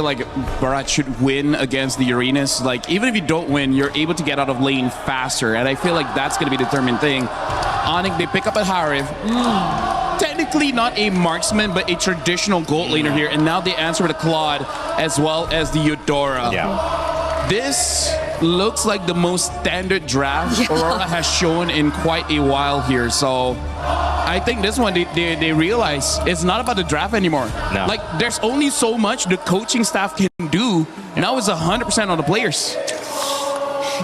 like Barat should win against the Arenas. Like, even if you don't win, you're able to get out of lane faster. And I feel like that's going to be the determined thing. ONIC, they pick up a Harith. Technically not a marksman, but a traditional gold laner here. And now they answer with a Claude as well as the Eudora. Yeah. This looks like the most standard draft Aurora has shown in quite a while here. So I think this one, they realize it's not about the draft anymore. No. Like, there's only so much the coaching staff can do. Now it's 100% on the players.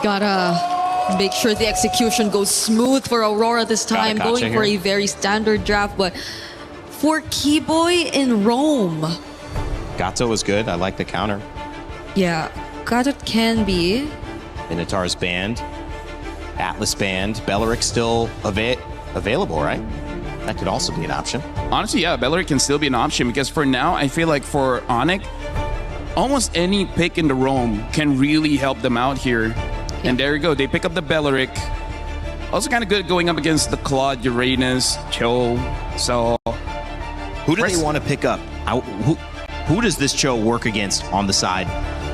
Gotta make sure the execution goes smooth for Aurora this time, going for a very standard draft. But for Keyboy in Rome, Gato was good. I like the counter. yeah, Gato can be. Minotaur's banned. Atlas banned. Belleric still available, right? That could also be an option. Honestly, yeah, Belleric can still be an option because for now, I feel like for ONIC, almost any pick in the roam can really help them out here. And there you go. They pick up the Belleric. Also kind of good going up against the Claude, Uranus, Cho. So who do they want to pick up? Who does this Cho work against on the side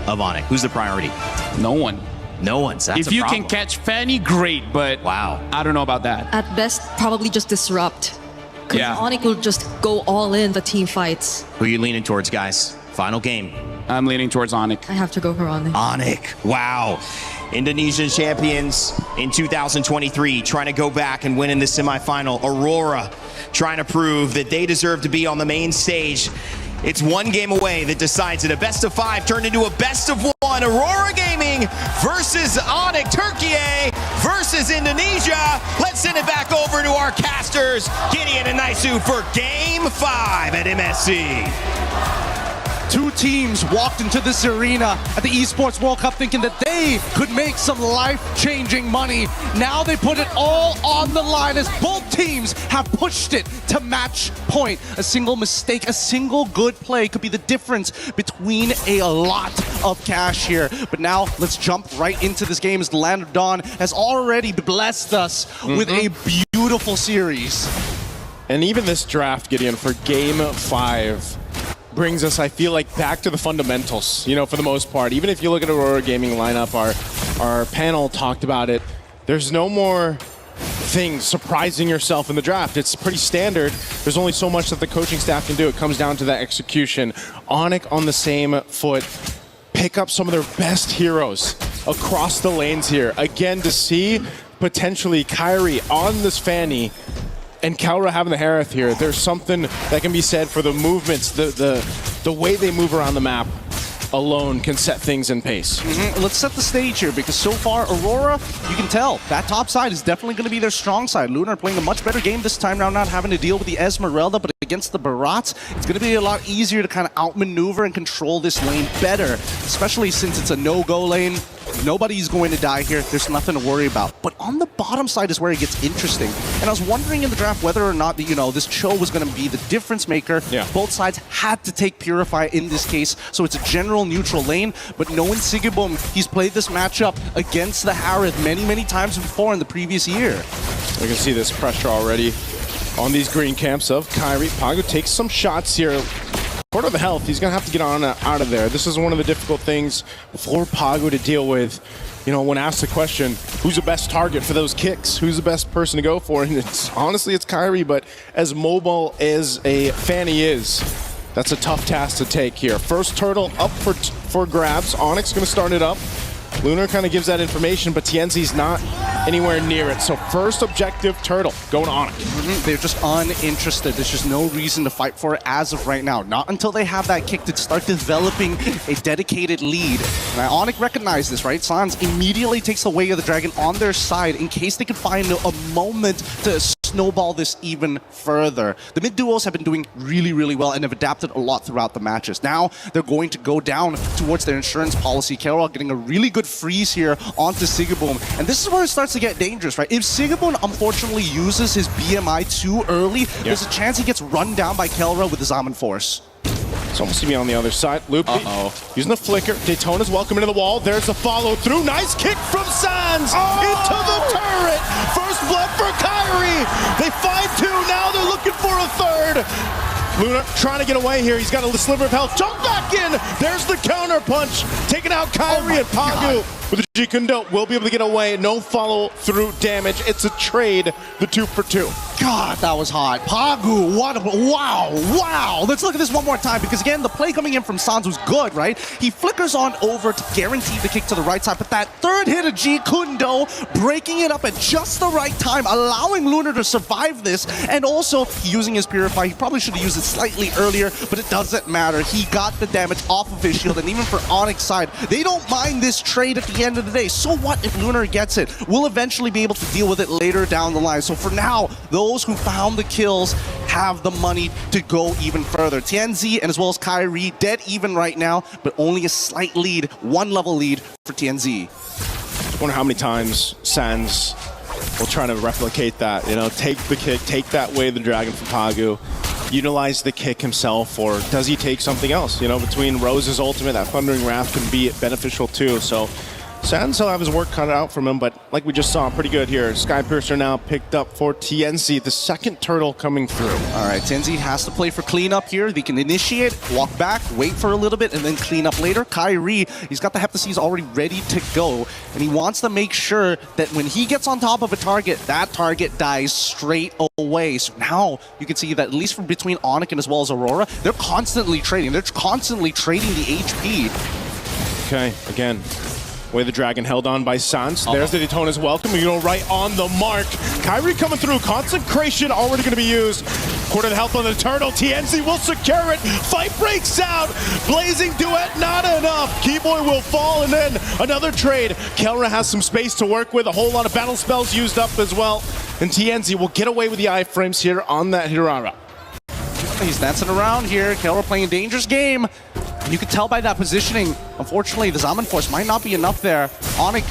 of ONIC? Who's the priority? No one. No one. So that's if you can catch Fanny, great. But wow, I don't know about that. At best, probably just disrupt. Because ONIC will just go all in the team fights. Who are you leaning towards, guys? Final game. I'm leaning towards ONIC. I have to go for ONIC. ONIC. Wow. Indonesian champions in 2023 trying to go back and win in the semifinal. Aurora trying to prove that they deserve to be on the main stage. It's one game away that decides it. A best of 5 turned into a best of 1. Aurora Gaming versus ONIC. Turkey versus Indonesia. Let's send it back over to our casters, Gideon and Naisu, for game 5 at MSC. Two teams walked into this arena at the Esports World Cup thinking that they could make some life-changing money. Now they put it all on the line as both teams have pushed it to match point. A single mistake, a single good play could be the difference between a lot of cash here. But now let's jump right into this game as the Land of Dawn has already blessed us with a beautiful series. And even this draft, Gideon, for game 5 brings us, I feel like, back to the fundamentals, you know, for the most part. Even if you look at Aurora Gaming lineup, our panel talked about it, there's no more things surprising yourself in the draft. It's pretty standard. There's only so much that the coaching staff can do. It comes down to that execution. ONIC on the same foot, pick up some of their best heroes across the lanes here. Again, to see potentially Kyrie on this Fanny and Kaura having the Harith here, there's something that can be said for the movements, the way they move around the map alone can set things in pace. Let's set the stage here, because so far, Aurora, you can tell, that top side is definitely going to be their strong side. Lunar playing a much better game this time around, not having to deal with the Esmeralda, but against the Barats, it's going to be a lot easier to kind of outmaneuver and control this lane better, especially since it's a no-go lane. Nobody's going to die here. There's nothing to worry about. But on the bottom side is where it gets interesting. And I was wondering in the draft whether or not, you know, this Cho was going to be the difference maker. Yeah. Both sides had to take Purify in this case, so it's a general neutral lane. But knowing Sigibum, he's played this matchup against the Harith many, many times before in the previous year. We can see this pressure already on these green camps of Kyrie. Pago takes some shots here. Part of the health, he's going to have to get on out of there. This is one of the difficult things for Pago to deal with. You know, when asked the question, who's the best target for those kicks? Who's the best person to go for? And it's honestly, it's Kyrie, but as mobile as a Fanny is, that's a tough task to take here. First turtle up for grabs. ONIC's going to start it up. Lunar kind of gives that information, but Tienzi's not anywhere near it. So first objective, turtle, going to ONIC. They're just uninterested. There's just no reason to fight for it as of right now. Not until they have that kick to start developing a dedicated lead. And ONIC recognize this, right? Sans immediately takes the way of the dragon on their side in case they can find a moment to snowball this even further. The mid duos have been doing really, really well and have adapted a lot throughout the matches. Now they're going to go down towards their insurance policy. Carol getting a really good freeze here onto Sigibum. And this is where it starts to get dangerous, right? If Sigibum unfortunately uses his BMI too early, there's a chance he gets run down by Kelra with his Zaman Force. It's almost to be on the other side. Loopy using the flicker. Daytona's welcome into the wall. There's the follow through. Nice kick from Sans into the turret. First blood for Kyrie. They find 2. Now they're looking for a 3rd. Luna trying to get away here. He's got a sliver of health. Jump back in. There's the counter punch. Taking out Kyrie and Pagu. With the G Kundo, will be able to get away. No follow-through damage. It's a trade, the 2 for 2. God, that was hot. Pagu, what a, wow. Let's look at this one more time, because again, the play coming in from Sans was good, right? He flickers on over to guarantee the kick to the right side, but that third hit of G Kundo, breaking it up at just the right time, allowing Lunar to survive this, and also using his Purify. He probably should have used it slightly earlier, but it doesn't matter. He got the damage off of his shield, and even for ONIC's side, they don't mind this trade at the end of the day. So what if Lunar gets it? We'll eventually be able to deal with it later down the line. So for now, those who found the kills have the money to go even further. TNZ and as well as Kyrie dead even right now, but only a slight lead, 1 level lead for TNZ. I wonder how many times Sans will try to replicate that. You know, take the kick, take that way the dragon from Pagu, utilize the kick himself, or does he take something else? You know, between Rose's ultimate, that Thundering Wrath can be beneficial too. So Sans will have his work cut out from him, but like we just saw, pretty good here. Skypiercer now picked up for TNZ, the second turtle coming through. All right, TNZ has to play for cleanup here. They can initiate, walk back, wait for a little bit, and then clean up later. Kyrie, he's got the Heptaseas already ready to go, and he wants to make sure that when he gets on top of a target, that target dies straight away. So now you can see that at least from between ONIC and as well as Aurora, they're constantly trading. They're constantly trading the HP. Okay, again, way the dragon held on by Sans. There's the Daytona's welcome. You know, right on the mark. Kyrie coming through. Consecration already going to be used. Quarter the health on the turtle. TNZ will secure it. Fight breaks out. Blazing duet, not enough. Keyboy will fall, and then another trade. Kelra has some space to work with. A whole lot of battle spells used up as well. And TNZ will get away with the iframes here on that Hirara. He's dancing around here. Kelra playing a dangerous game. And you can tell by that positioning, unfortunately, the Zaman Force might not be enough there. ONIC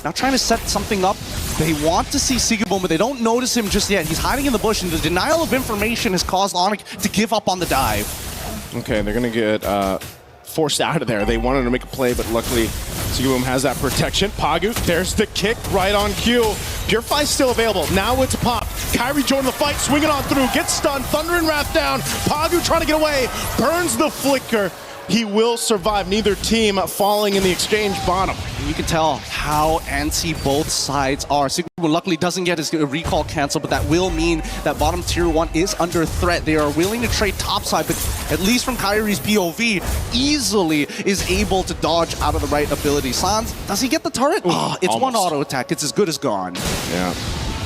now trying to set something up. They want to see Sigabum, but they don't notice him just yet. He's hiding in the bush, and the denial of information has caused ONIC to give up on the dive. Okay, they're going to get forced out of there. They wanted to make a play, but luckily Sigabum has that protection. Pagu, there's the kick right on cue. Purify's still available. Now it's pop. Kyrie joined the fight, swinging on through, gets stunned, Thundering Wrath down. Pagu trying to get away, burns the flicker. He will survive. Neither team falling in the exchange bottom. You can tell how antsy both sides are. Sigma luckily doesn't get his recall canceled, but that will mean that bottom tier 1 is under threat. They are willing to trade topside, but at least from Kyrie's POV, easily is able to dodge out of the right ability. Sans, does he get the turret? Oh, it's almost. One auto attack. It's as good as gone. Yeah.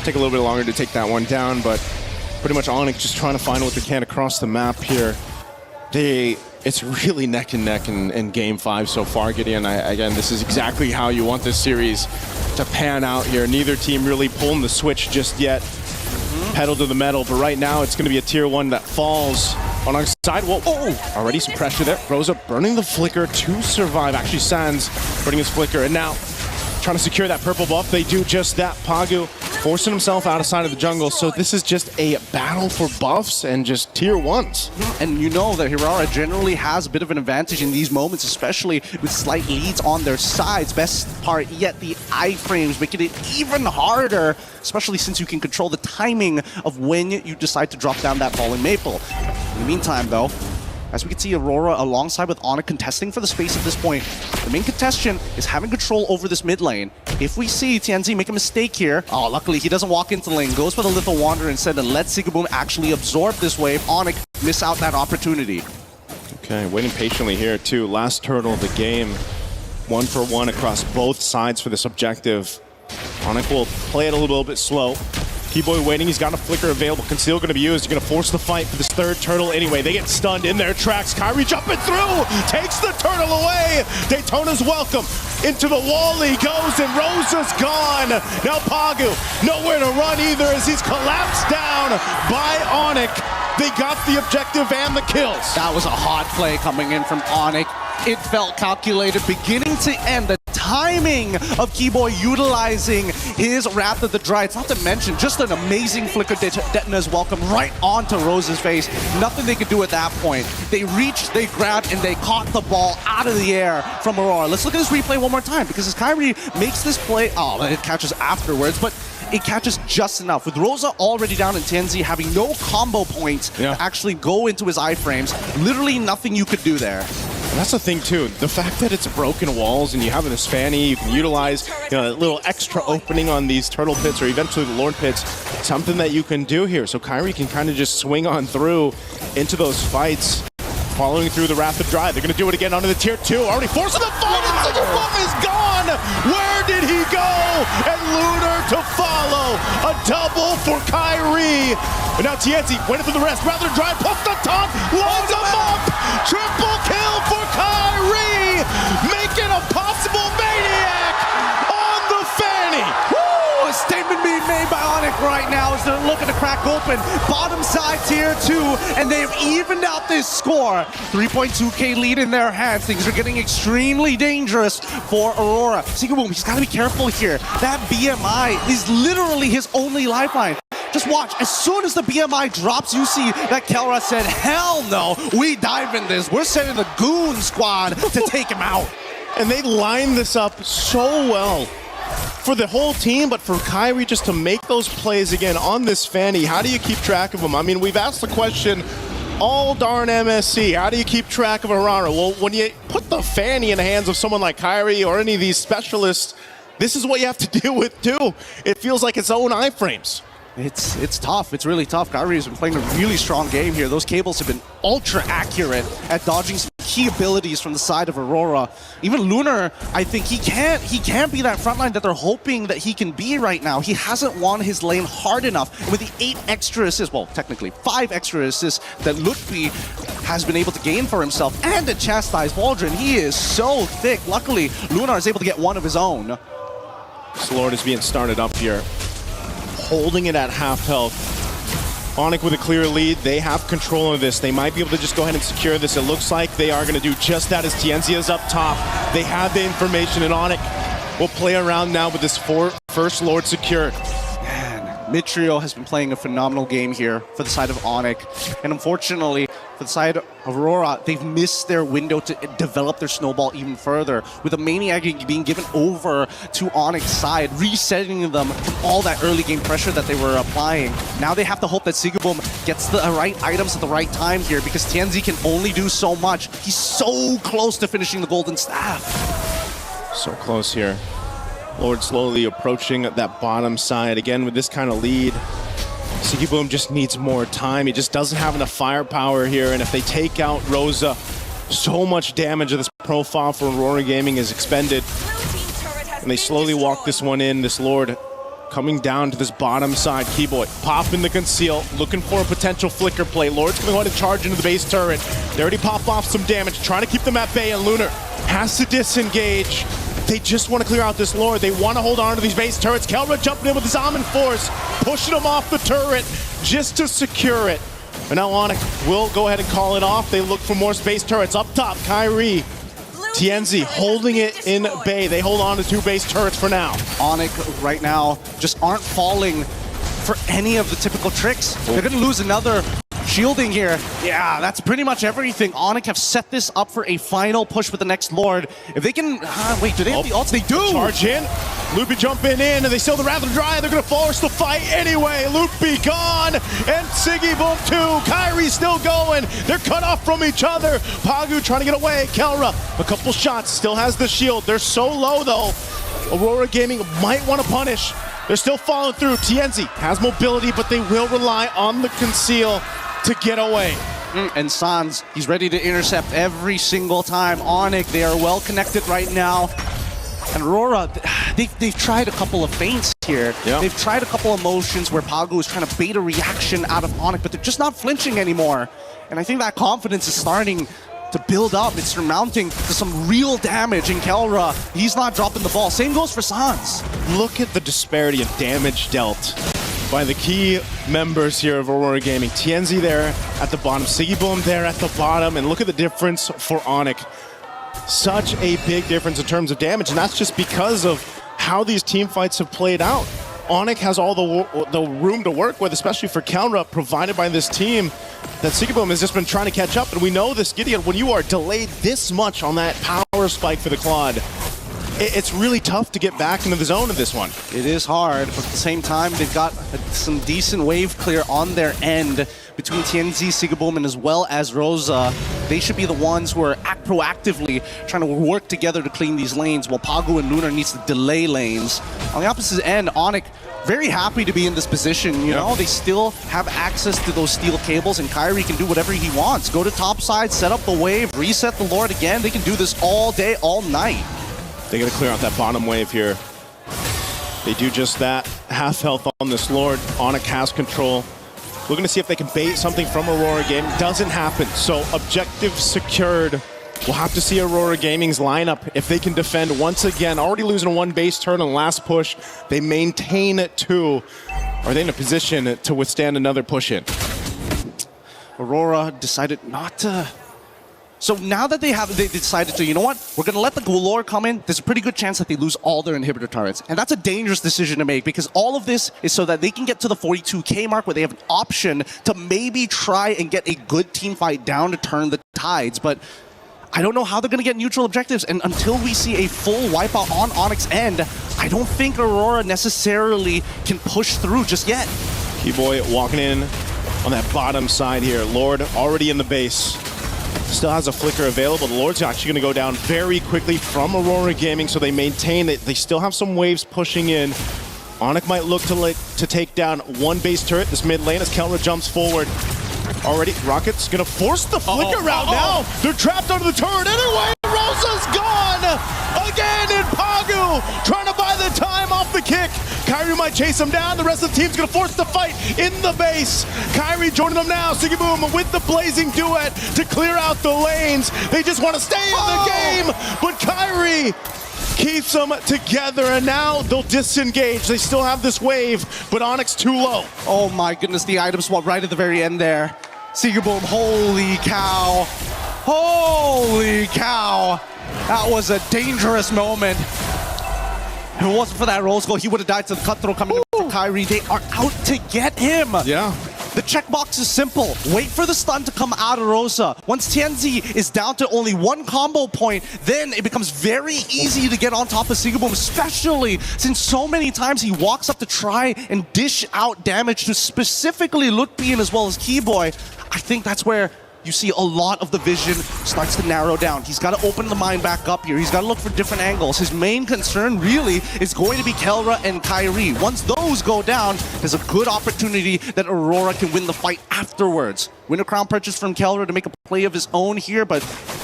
Take a little bit longer to take that one down, but pretty much ONIC just trying to find what they can across the map here. It's really neck and neck in Game 5 so far, Gideon. Again, this is exactly how you want this series to pan out here. Neither team really pulling the switch just yet. Pedal to the metal, but right now it's going to be a tier 1 that falls on our side. Whoa, already some pressure there. Rosa burning the flicker to survive. Actually, Sans burning his flicker, and now trying to secure that purple buff. They do just that. Pagu forcing himself out of side of the jungle. So this is just a battle for buffs and just tier 1s. And you know that Hirara generally has a bit of an advantage in these moments, especially with slight leads on their sides. Best part yet, the iframes making it even harder, especially since you can control the timing of when you decide to drop down that falling maple. In the meantime, though, as we can see Aurora alongside with ONIC contesting for the space at this point, the main contestant is having control over this mid lane. If we see TNZ make a mistake here, luckily he doesn't walk into the lane, goes for the Lethal Wanderer instead and lets Sigabum actually absorb this wave. ONIC miss out that opportunity. Okay, waiting patiently here too. Last turtle of the game, 1 for 1 across both sides for this objective. ONIC will play it a little bit slow. Keyboy waiting, he's got a flicker available. Conceal going to be used. He's going to force the fight for this third turtle anyway. They get stunned in their tracks. Kyrie jumping through, takes the turtle away. Daytona's welcome. Into the wall he goes, and Rosa's gone. Now Pagu, nowhere to run either as he's collapsed down by ONIC. They got the objective and the kills. That was a hot play coming in from ONIC. It felt calculated beginning to end. The timing of Keyboy utilizing his Wrath of the Dryads, not to mention just an amazing flicker Detona's welcome right onto Rose's face. Nothing they could do at that point. They reached, they grabbed, and they caught the ball out of the air from Aurora. Let's look at this replay one more time, because as Kyrie makes this play, it catches afterwards, but it catches just enough. With Rosa already down in TNZ, having no combo points to actually go into his iframes, literally nothing you could do there. And that's the thing too, the fact that it's broken walls and you have this Fanny, you can utilize a little extra opening on these turtle pits or eventually the Lord pits, something that you can do here. So Kairi can kind of just swing on through into those fights, following through the rapid drive. They're going to do it again onto the tier 2, already forcing the fight and Sigibum is gone! Where did he go? And Lunar to follow, a double for Kairi. And now TNZ went into the rest, rather drive, puts the taunt, loads him up! Triple kill for Kairi! Making a possible maniac on the Fanny! A statement being made by ONIC right now as they're looking to crack open bottom side tier 2, and they've evened out this score. 3.2k lead in their hands. Things are getting extremely dangerous for Aurora. Sigibum, he's got to be careful here. That BMI is literally his only lifeline. Just watch, as soon as the BMI drops, you see that Kelra said, hell no, we dive in this. We're sending the Goon squad to take him out. And they line this up so well for the whole team, but for Kairi just to make those plays again on this Fanny. How do you keep track of them? I mean, we've asked the question all darn MSC. How do you keep track of Aurora? Well, when you put the Fanny in the hands of someone like Kairi or any of these specialists, this is what you have to deal with too. It feels like its own iframes. It's tough. It's really tough. Kairi has been playing a really strong game here. Those cables have been ultra accurate at dodging some key abilities from the side of Aurora. Even Lunar, I think he can't be that frontline that they're hoping that he can be right now. He hasn't won his lane hard enough. And with the 8 extra assists, well, technically 5 extra assists that Lutfi has been able to gain for himself and to chastise Waldron, he is so thick. Luckily, Lunar is able to get one of his own. This Lord is being started up here, holding it at half health. ONIC with a clear lead. They have control of this. They might be able to just go ahead and secure this. It looks like they are going to do just that as TNZ is up top. They have the information, and ONIC will play around now with this first Lord secured. Man, Mitrio has been playing a phenomenal game here for the side of ONIC. And unfortunately, for the side of Aurora, they've missed their window to develop their snowball even further, with a Maniac being given over to ONIC's side, resetting them from all that early game pressure that they were applying. Now they have to hope that Sigibum gets the right items at the right time here, because TNZ can only do so much. He's so close to finishing the Golden Staff. So close here. Lord slowly approaching that bottom side. Again, with this kind of lead, Sigibum just needs more time. He just doesn't have enough firepower here, and if they take out Rosa, so much damage of this profile for Aurora Gaming is expended. And they slowly walk this one in. This Lord coming down to this bottom side. Keyboy popping the conceal, looking for a potential flicker play. Lord's going to go ahead and charge into the base turret. They already pop off some damage, trying to keep them at bay, and Lunar has to disengage. They just want to clear out this Lord. They want to hold on to these base turrets. Kelra jumping in with his Almond Force, pushing him off the turret just to secure it. And now ONIC will go ahead and call it off. They look for more space turrets. Up top, Kairi. TNZ holding it in bay. They hold on to 2 base turrets for now. ONIC right now just aren't falling for any of the typical tricks. They're going to lose another shielding here. Yeah, that's pretty much everything. ONIC have set this up for a final push with the next Lord. If they can... wait, do they have the ults? They do! Charge in. Loopy jumping in, and they still the Rather Dry. They're going to force the fight anyway. Loopy gone, and Sigibum too. Kairi's still going. They're cut off from each other. Pagu trying to get away. Kelra, a couple shots, still has the shield. They're so low, though. Aurora Gaming might want to punish. They're still following through. TNZ has mobility, but they will rely on the conceal to get away. And Sans, he's ready to intercept every single time. ONIC, they are well connected right now. And Aurora, they've tried a couple of feints here. Yep. They've tried a couple of motions where Pagu is trying to bait a reaction out of ONIC, but they're just not flinching anymore. And I think that confidence is starting to build up. It's surmounting to some real damage in Kelra. He's not dropping the ball. Same goes for Sans. Look at the disparity of damage dealt by the key members here of Aurora Gaming. TNZ there at the bottom, Sigibum there at the bottom, and look at the difference for ONIC. Such a big difference in terms of damage, and that's just because of how these team fights have played out. ONIC has all the room to work with, especially for counter up provided by this team that Sigibum has just been trying to catch up. And we know this, Gideon, when you are delayed this much on that power spike for the Claude, it's really tough to get back into the zone in this one. It is hard, but at the same time, they've got some decent wave clear on their end between TNZ, Sigaboom, and as well as Rosa. They should be the ones who are proactively trying to work together to clean these lanes, while Pagu and Lunar needs to delay lanes. On the opposite end, ONIC very happy to be in this position. You know, they still have access to those steel cables, and Kyrie can do whatever he wants. Go to top side, set up the wave, reset the Lord again. They can do this all day, all night. They gotta clear out that bottom wave here. They do just that. Half health on this Lord. ONIC has control. Looking to see if they can bait something from Aurora Gaming. Doesn't happen. So objective secured. We'll have to see Aurora Gaming's lineup if they can defend once again. Already losing one base turn on the last push. They maintain 2. Are they in a position to withstand another push in? Aurora decided not to. So now that they decided to, you know what? We're going to let the Galore come in. There's a pretty good chance that they lose all their inhibitor turrets. And that's a dangerous decision to make, because all of this is so that they can get to the 42K mark where they have an option to maybe try and get a good team fight down to turn the tides. But I don't know how they're going to get neutral objectives. And until we see a full wipeout on ONIC's end, I don't think Aurora necessarily can push through just yet. Keyboy walking in on that bottom side here. Lord already in the base. Still has a flicker available. The Lord's actually going to go down very quickly from Aurora Gaming, so they maintain it. They still have some waves pushing in. ONIC might look to take down one base turret, this mid lane, as Kelra jumps forward. Already, Rocket's going to force the flicker route now. They're trapped under the turret anyway. Rosa's gone again, and Pagu trying to buy the time off the kick. Kyrie might chase him down. The rest of the team's going to force the fight in the base. Kyrie joining them now. Sigaboom with the blazing duet to clear out the lanes. They just want to stay in the game, but Kyrie keeps them together, and now they'll disengage. They still have this wave, but ONIC's too low. Oh my goodness, the item swap right at the very end there. Sigaboom, holy cow. Holy cow. That was a dangerous moment. If it wasn't for that Rose goal, he would have died to the cutthroat coming in for Kyrie. They are out to get him. Yeah. The checkbox is simple. Wait for the stun to come out of Rosa. Once TNZ is down to only one combo point, then it becomes very easy to get on top of Sigaboom, especially since so many times he walks up to try and dish out damage to specifically Lutpian as well as Keyboy. I think that's where you see a lot of the vision starts to narrow down. He's got to open the mind back up here. He's got to look for different angles. His main concern really is going to be Kelra and Kyrie. Once those go down, there's a good opportunity that Aurora can win the fight afterwards. Win a crown purchase from Kelra to make a play of his own here, but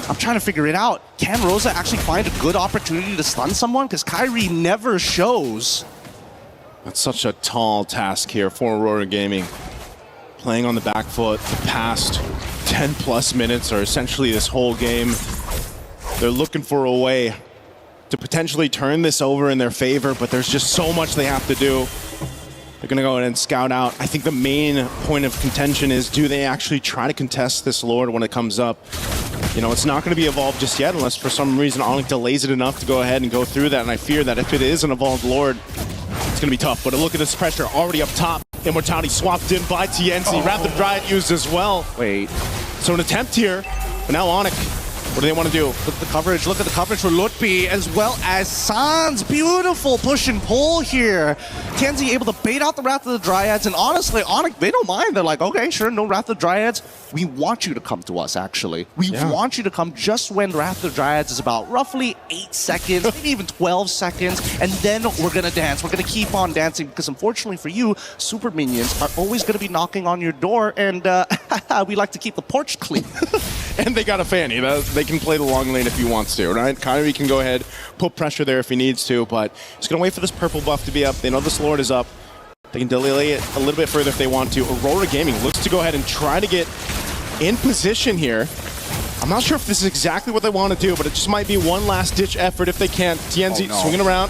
I'm trying to figure it out. Can Rosa actually find a good opportunity to stun someone? Because Kyrie never shows. That's such a tall task here for Aurora Gaming. Playing on the back foot the past 10 plus minutes, or essentially this whole game. They're looking for a way to potentially turn this over in their favor, but there's just so much they have to do. They're gonna go ahead and scout out. I think the main point of contention is, do they actually try to contest this Lord when it comes up? You know, it's not gonna be evolved just yet unless for some reason ONIC delays it enough to go ahead and go through that, and I fear that if it is an evolved Lord, it's gonna be tough. But look at this pressure already up top. Immortality swapped in by TNC. Rapid Dryad used as well. Wait. So an attempt here, but now ONIC, what do they want to do? Look at the coverage. Look at the coverage for Lutpi as well as Sans. Beautiful push and pull here. TNZ able to bait out the Wrath of the Dryads, and honestly, ONIC, they don't mind. They're like, okay, sure, no Wrath of the Dryads. We want you to come to us, actually. We want you to come just when Wrath of the Dryads is about roughly 8 seconds, maybe even 12 seconds, and then we're going to dance. We're going to keep on dancing, because unfortunately for you, super minions are always going to be knocking on your door, and we like to keep the porch clean. And they got a Fanny. They can play the long lane if he wants to, right? Kyrie can go ahead, put pressure there if he needs to, but he's going to wait for this purple buff to be up. They know this Lord is up. They can delay it a little bit further if they want to. Aurora Gaming looks to go ahead and try to get in position here. I'm not sure if this is exactly what they want to do, but it just might be one last ditch effort if they can. TNZ swinging around.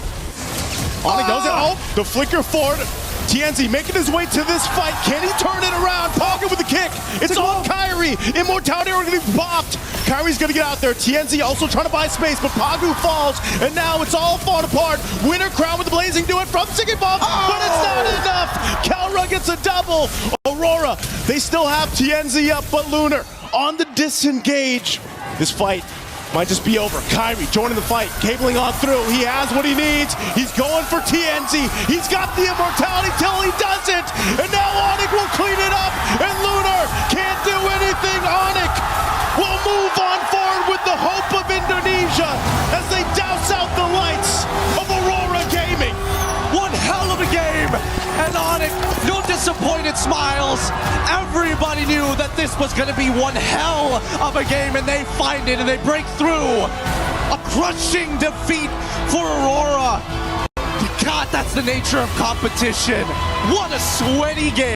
ONIC knows it. Oh, the flicker forward. TNZ making his way to this fight. Can he turn it around? Pagu with the kick. It's on Kyrie. Immortality are going to be popped. Kyrie's going to get out there. TNZ also trying to buy space, but Pagu falls, and now it's all falling apart. Winner crown with the blazing duet from Sigaboom, but it's not enough. Kelra gets a double. Aurora, they still have TNZ up, but Lunar on the disengage. This fight might just be over. Kyrie joining the fight, cabling on through. He has what he needs. He's going for TNZ. He's got the immortality till he doesn't. And now ONIC will clean it up. And Lunar can't do anything. ONIC will move on forward with the hope of Indonesia as they douse out the lights of Aurora Gaming. One hell of a game, and ONIC, no disappointed smiles. Everybody knew that this was going to be one hell of a game, and they find it and they break through. A crushing defeat for Aurora. God, that's the nature of competition. What a sweaty game.